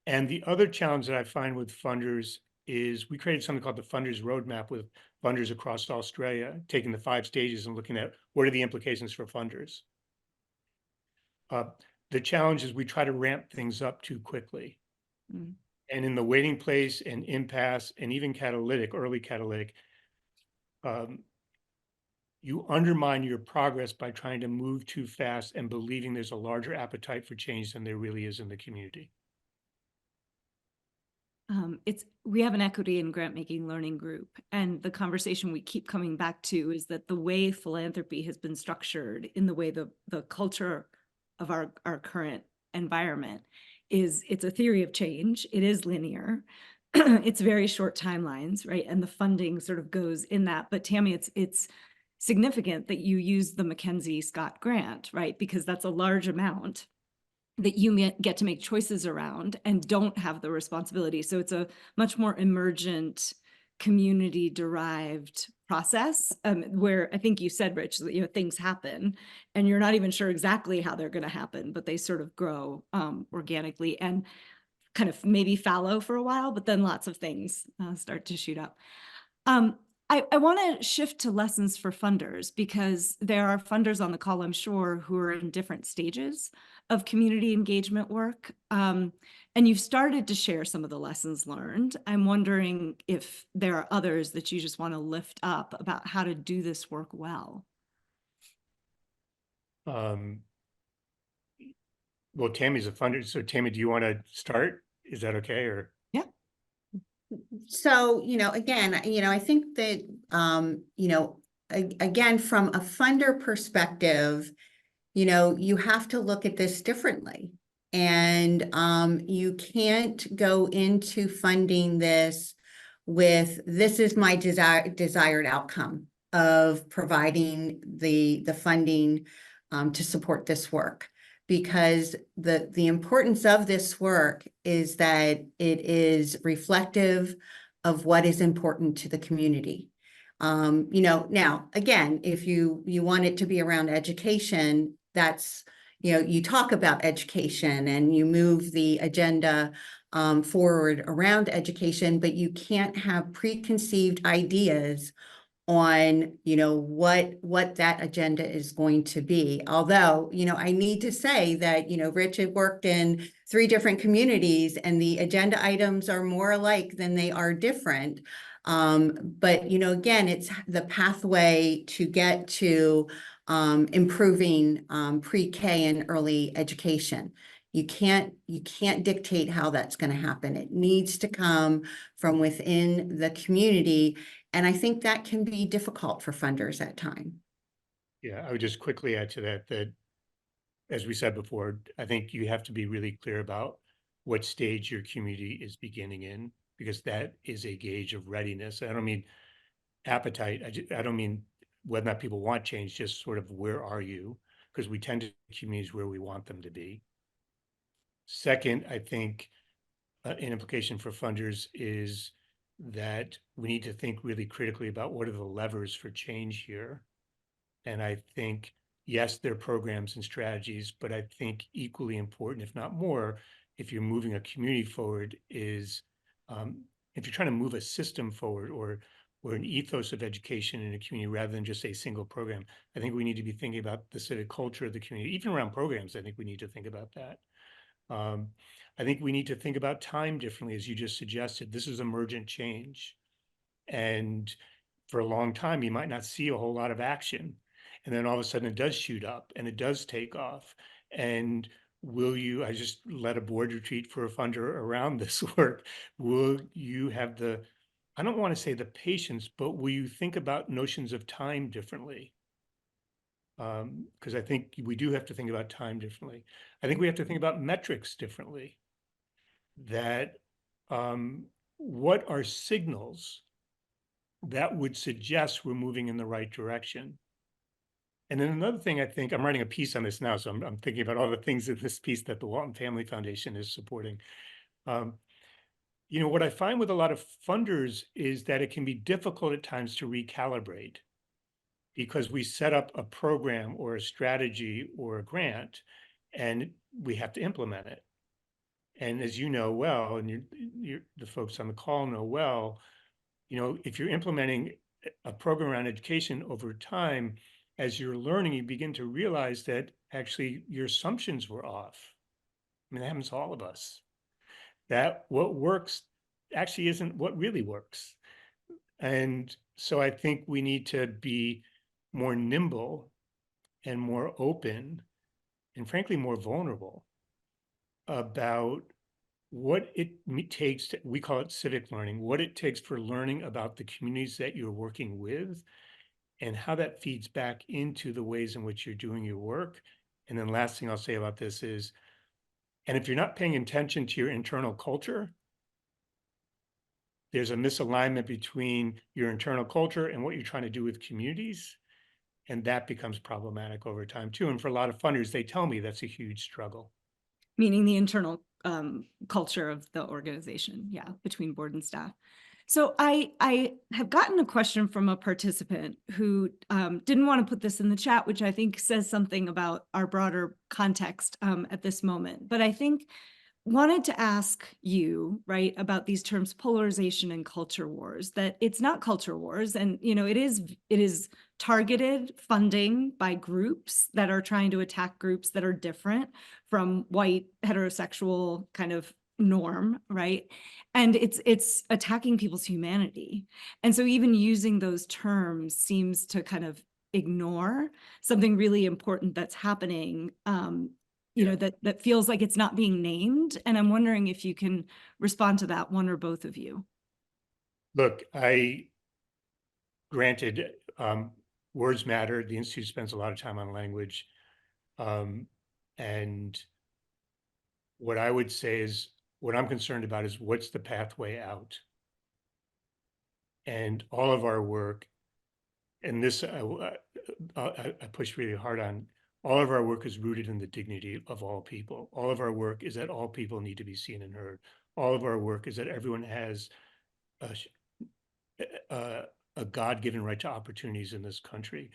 And the other challenge that I find with funders is, we created something called the Funders Roadmap with funders across Australia, taking the 5 stages and looking at what are the implications for funders. The challenge is we try to ramp things up too quickly. Mm. And in the waiting place and impasse and even early catalytic, you undermine your progress by trying to move too fast and believing there's a larger appetite for change than there really is in the community. We have an equity and grant making learning group, and the conversation we keep coming back to is that the way philanthropy has been structured, in the way the culture of our current environment is, it's a theory of change. It is linear. It's very short timelines, right? And the funding sort of goes in that. But Tammy, it's significant that you use the Mackenzie Scott grant, right? Because that's a large amount that you get to make choices around and don't have the responsibility. So it's a much more emergent, community derived process, where I think you said, Rich, that, you know, things happen and you're not even sure exactly how they're going to happen, but they sort of grow organically and kind of maybe fallow for a while, but then lots of things start to shoot up. I want to shift to lessons for funders, because there are funders on the call, I'm sure, who are in different stages of community engagement work. And you've started to share some of the lessons learned. I'm wondering if there are others that you just want to lift up about how to do this work well. Well, Tammy's a funder. So Tammy, do you want to start? Is that okay? Or yeah. So, again, I think that, again, from a funder perspective, you have to look at this differently. And you can't go into funding this with this is my desired outcome of providing the funding to support this work. Because the importance of this work is that it is reflective of what is important to the community. Now, again, if you want it to be around education, that's, you talk about education and you move the agenda forward around education, but you can't have preconceived ideas on, what that agenda is going to be. Although, I need to say that, Rich had worked in 3 different communities and the agenda items are more alike than they are different. But, again, it's the pathway to get to improving pre-K and early education. You can't dictate how that's going to happen. It needs to come from within the community. And I think that can be difficult for funders at times. Yeah, I would just quickly add to that as we said before, I think you have to be really clear about what stage your community is beginning in, because that is a gauge of readiness. I don't mean appetite. I don't mean whether or not people want change, just sort of where are you? Because we tend to communities where we want them to be. Second, I think an implication for funders is that we need to think really critically about what are the levers for change here. And I think, yes, there are programs and strategies, but I think equally important, if not more, if you're moving a community forward is, if you're trying to move a system forward or an ethos of education in a community rather than just a single program, I think we need to be thinking about the civic culture of the community. Even around programs, I think we need to think about that. I think we need to think about time differently, as you just suggested. This is emergent change. And for a long time, you might not see a whole lot of action. And then all of a sudden it does shoot up and it does take off. And I just led a board retreat for a funder around this work. Will you have I don't want to say the patience, but will you think about notions of time differently? Because I think we do have to think about time differently. I think we have to think about metrics differently. That what are signals that would suggest we're moving in the right direction? And then another thing, I think I'm writing a piece on this now, so I'm thinking about all the things in this piece that the Walton Family Foundation is supporting. What I find with a lot of funders is that it can be difficult at times to recalibrate, because we set up a program or a strategy or a grant and we have to implement it. And as you know well, and the folks on the call know well, if you're implementing a program around education over time, as you're learning, you begin to realize that actually your assumptions were off. I mean, that happens to all of us. That what works actually isn't what really works. And so I think we need to be more nimble and more open and frankly more vulnerable about what it takes to, we call it civic learning, what it takes for learning about the communities that you're working with and how that feeds back into the ways in which you're doing your work. And then last thing I'll say about this is, and if you're not paying attention to your internal culture, there's a misalignment between your internal culture and what you're trying to do with communities. And that becomes problematic over time too. And for a lot of funders, they tell me that's a huge struggle. Meaning the internal culture of the organization, yeah, between board and staff. So I have gotten a question from a participant who didn't want to put this in the chat, which I think says something about our broader context at this moment. But I think wanted to ask you, right, about these terms polarization and culture wars, that it's not culture wars. And, it is targeted funding by groups that are trying to attack groups that are different from white heterosexual kind of norm, right? And it's attacking people's humanity. And so even using those terms seems to kind of ignore something really important that's happening that feels like it's not being named. And I'm wondering if you can respond to that, one or both of you. Look, granted, words matter. The Institute spends a lot of time on language. And what I would say is, what I'm concerned about is what's the pathway out? And all of our work, and this I push really hard on, all of our work is rooted in the dignity of all people. All of our work is that all people need to be seen and heard. All of our work is that everyone has a, a God-given right to opportunities in this country.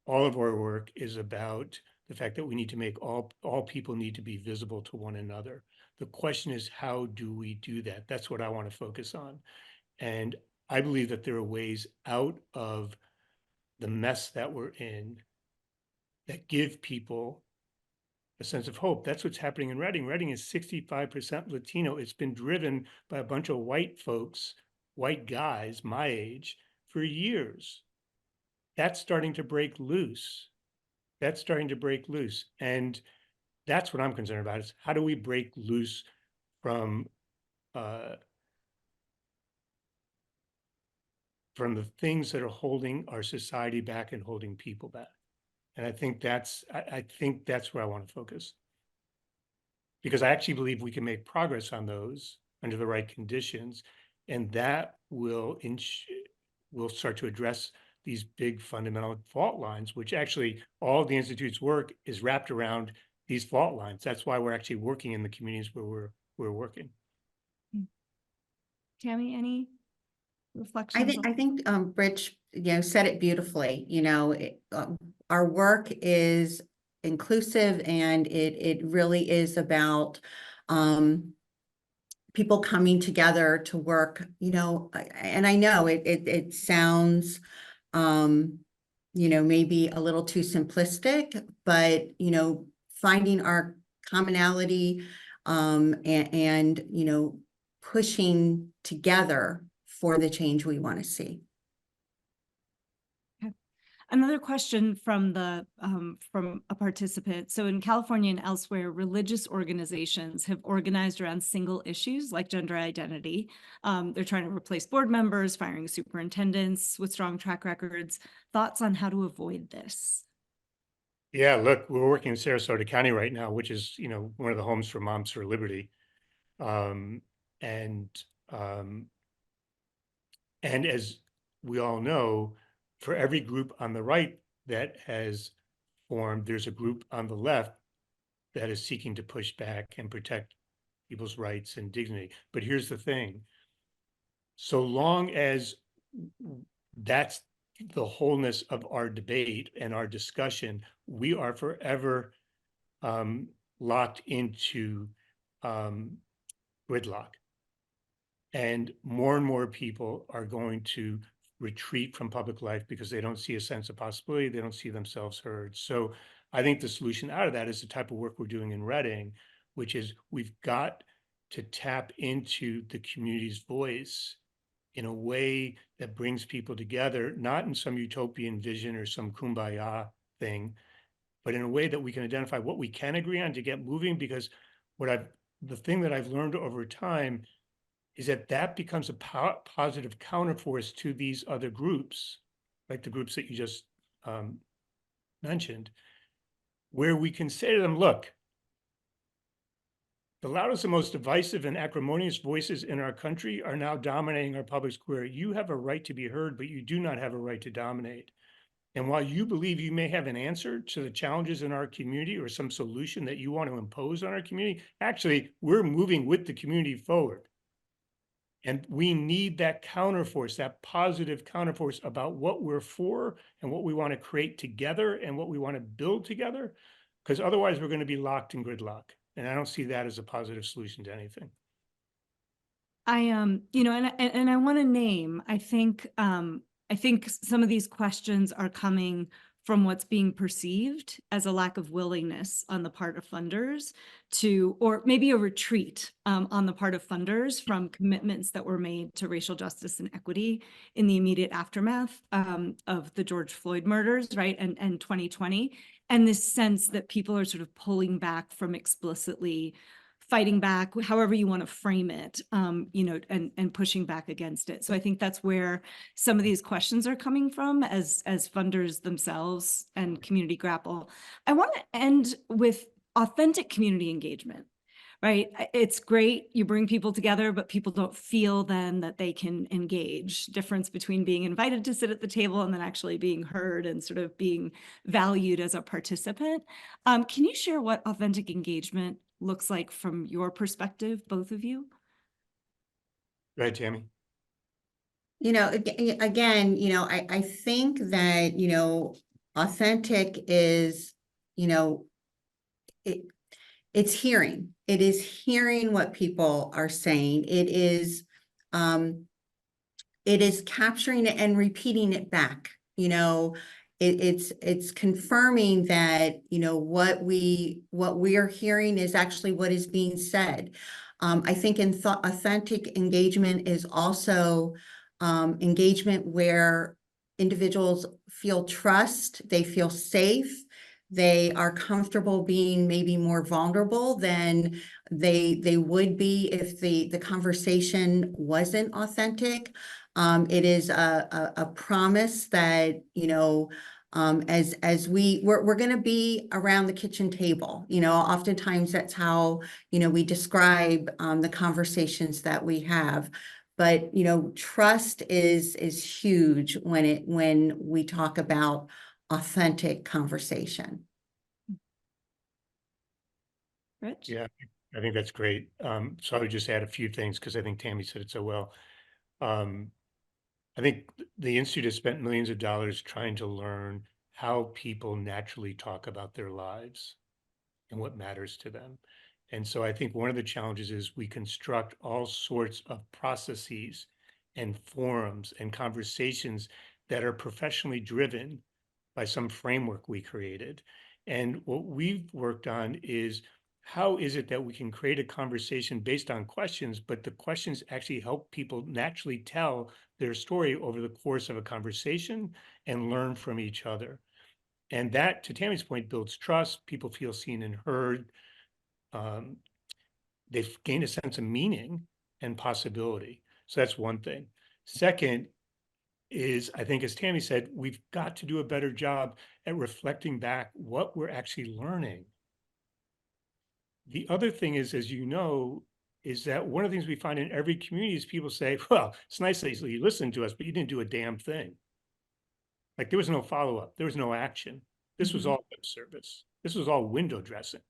All of our work is about the fact that we need to make all people need to be visible to one another. The question is, how do we do that? That's what I want to focus on. And I believe that there are ways out of the mess that we're in that give people a sense of hope. That's what's happening in Reading. Reading is 65% Latino. It's been driven by a bunch of white folks, white guys my age, for years. That's starting to break loose. That's starting to break loose. And that's what I'm concerned about, is how do we break loose from the things that are holding our society back and holding people back. And I think that's where I want to focus, because I actually believe we can make progress on those under the right conditions, and that will start to address these big fundamental fault lines, which actually all of the Institute's work is wrapped around these fault lines. That's why we're actually working in the communities where we're working. Tammy, any reflections? I think Rich, said it beautifully. Our work is inclusive, and it really is about people coming together to work, and I know it sounds maybe a little too simplistic, but finding our commonality and pushing together for the change we want to see. Another question from a participant. So in California and elsewhere, religious organizations have organized around single issues like gender identity. They're trying to replace board members, firing superintendents with strong track records. Thoughts on how to avoid this? Yeah, look, we're working in Sarasota County right now, which is, one of the homes for Moms for Liberty. And as we all know, for every group on the right that has formed, there's a group on the left that is seeking to push back and protect people's rights and dignity. But here's the thing. So long as that's the wholeness of our debate and our discussion, we are forever locked into gridlock. And more people are going to retreat from public life because they don't see a sense of possibility. They don't see themselves heard. So I think the solution out of that is the type of work we're doing in Reading, which is we've got to tap into the community's voice in a way that brings people together, not in some utopian vision or some kumbaya thing, but in a way that we can identify what we can agree on to get moving. Because the thing that I've learned over time is that becomes a positive counterforce to these other groups, like the groups that you just mentioned, where we can say to them, look, the loudest and most divisive and acrimonious voices in our country are now dominating our public square. You have a right to be heard, but you do not have a right to dominate. And while you believe you may have an answer to the challenges in our community or some solution that you want to impose on our community, actually, we're moving with the community forward. And we need that counterforce, that positive counterforce about what we're for and what we want to create together and what we want to build together, because otherwise we're going to be locked in gridlock. And I don't see that as a positive solution to anything. And I want to name, I think some of these questions are coming from what's being perceived as a lack of willingness on the part of funders or maybe a retreat on the part of funders from commitments that were made to racial justice and equity in the immediate aftermath of the George Floyd murders, right, and 2020, and this sense that people are sort of pulling back from explicitly fighting back, however you want to frame it, and pushing back against it. So I think that's where some of these questions are coming from as funders themselves and community grapple. I want to end with authentic community engagement, right? It's great, you bring people together, but people don't feel then that they can engage. Difference between being invited to sit at the table and then actually being heard and sort of being valued as a participant. Can you share what authentic engagement looks like from your perspective, both of you? Right, Tammy? Again, I think that, authentic is, it, it's hearing. It is hearing what people are saying. Um, it is capturing it and repeating it back. It's confirming that, what we are hearing is actually what is being said. I think authentic engagement is also engagement where individuals feel trust, they feel safe, they are comfortable being maybe more vulnerable than they would be if the conversation wasn't authentic. It is a promise that, as we're going to be around the kitchen table, oftentimes that's how, we describe the conversations that we have. But, trust is huge when we talk about authentic conversation. Rich? Yeah, I think that's great. So I would just add a few things because I think Tammy said it so well. I think the Institute has spent millions of dollars trying to learn how people naturally talk about their lives and what matters to them. And so I think one of the challenges is we construct all sorts of processes and forums and conversations that are professionally driven by some framework we created. And what we've worked on is how is it that we can create a conversation based on questions, but the questions actually help people naturally tell their story over the course of a conversation and learn from each other. And that, to Tammy's point, builds trust. People feel seen and heard. Um, they've gained a sense of meaning and possibility. So that's one thing. Second is, I think, as Tammy said, we've got to do a better job at reflecting back what we're actually learning. The other thing is, as you know, is that one of the things we find in every community is people say, well, it's nice that you listened to us, but you didn't do a damn thing. Like there was no follow-up, there was no action. This was all lip service. This was all window dressing.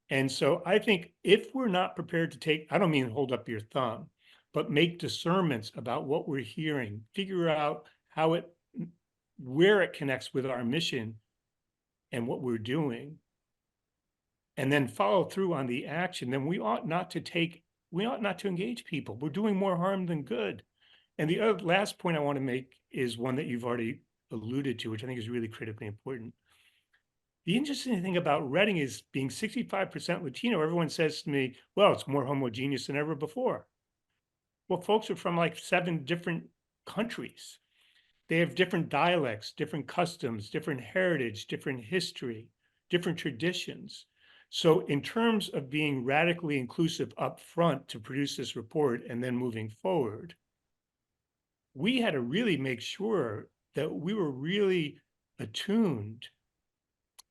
And so I think if we're not prepared to take, I don't mean hold up your thumb, but make discernments about what we're hearing, figure out where it connects with our mission and what we're doing, and then follow through on the action, then we ought not to engage people. We're doing more harm than good. And the other last point I want to make is one that you've already alluded to, which I think is really critically important. The interesting thing about Reading is being 65% Latino, everyone says to me, well, it's more homogeneous than ever before. Well, folks are from like 7 different countries. They have different dialects, different customs, different heritage, different history, different traditions. So in terms of being radically inclusive up front to produce this report and then moving forward, we had to really make sure that we were really attuned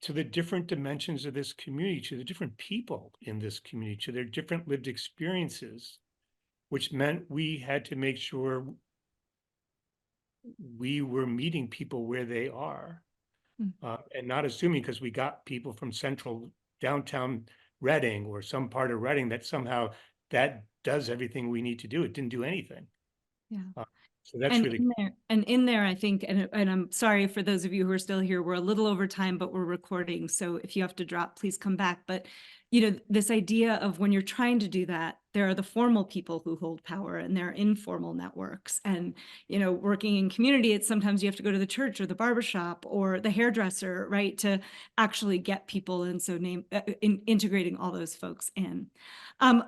to the different dimensions of this community, to the different people in this community, to their different lived experiences, which meant we had to make sure we were meeting people where they are, and not assuming because we got people from central downtown Reading or some part of Reading that somehow that does everything we need to do. It didn't do anything. Yeah. So that's really in there, I think, and I'm sorry for those of you who are still here, we're a little over time, but we're recording. So if you have to drop, please come back. But, this idea of when you're trying to do that, there are the formal people who hold power and there are informal networks. And, working in community, it's sometimes you have to go to the church or the barbershop or the hairdresser, right, to actually get people. And so integrating all those folks in.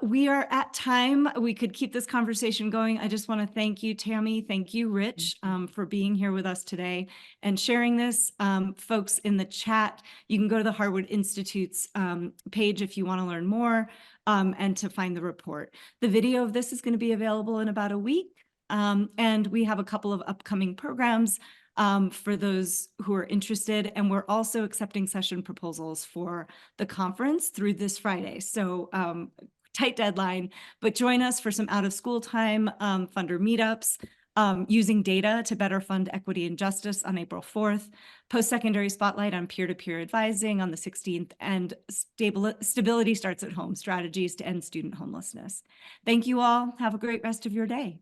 We are at time. We could keep this conversation going. I just want to thank you, Tammy. Thank you, Rich, for being here with us today and sharing this. Folks in the chat, you can go to the Harwood Institute's page if you want to learn more and to find the report. The video of this is going to be available in about a week. And we have a couple of upcoming programs for those who are interested. And we're also accepting session proposals for the conference through this Friday. So tight deadline, but join us for some out of school time funder meetups, using data to better fund equity and justice on April 4th, post-secondary spotlight on peer-to-peer advising on the 16th, and stability starts at home, strategies to end student homelessness. Thank you all. Have a great rest of your day.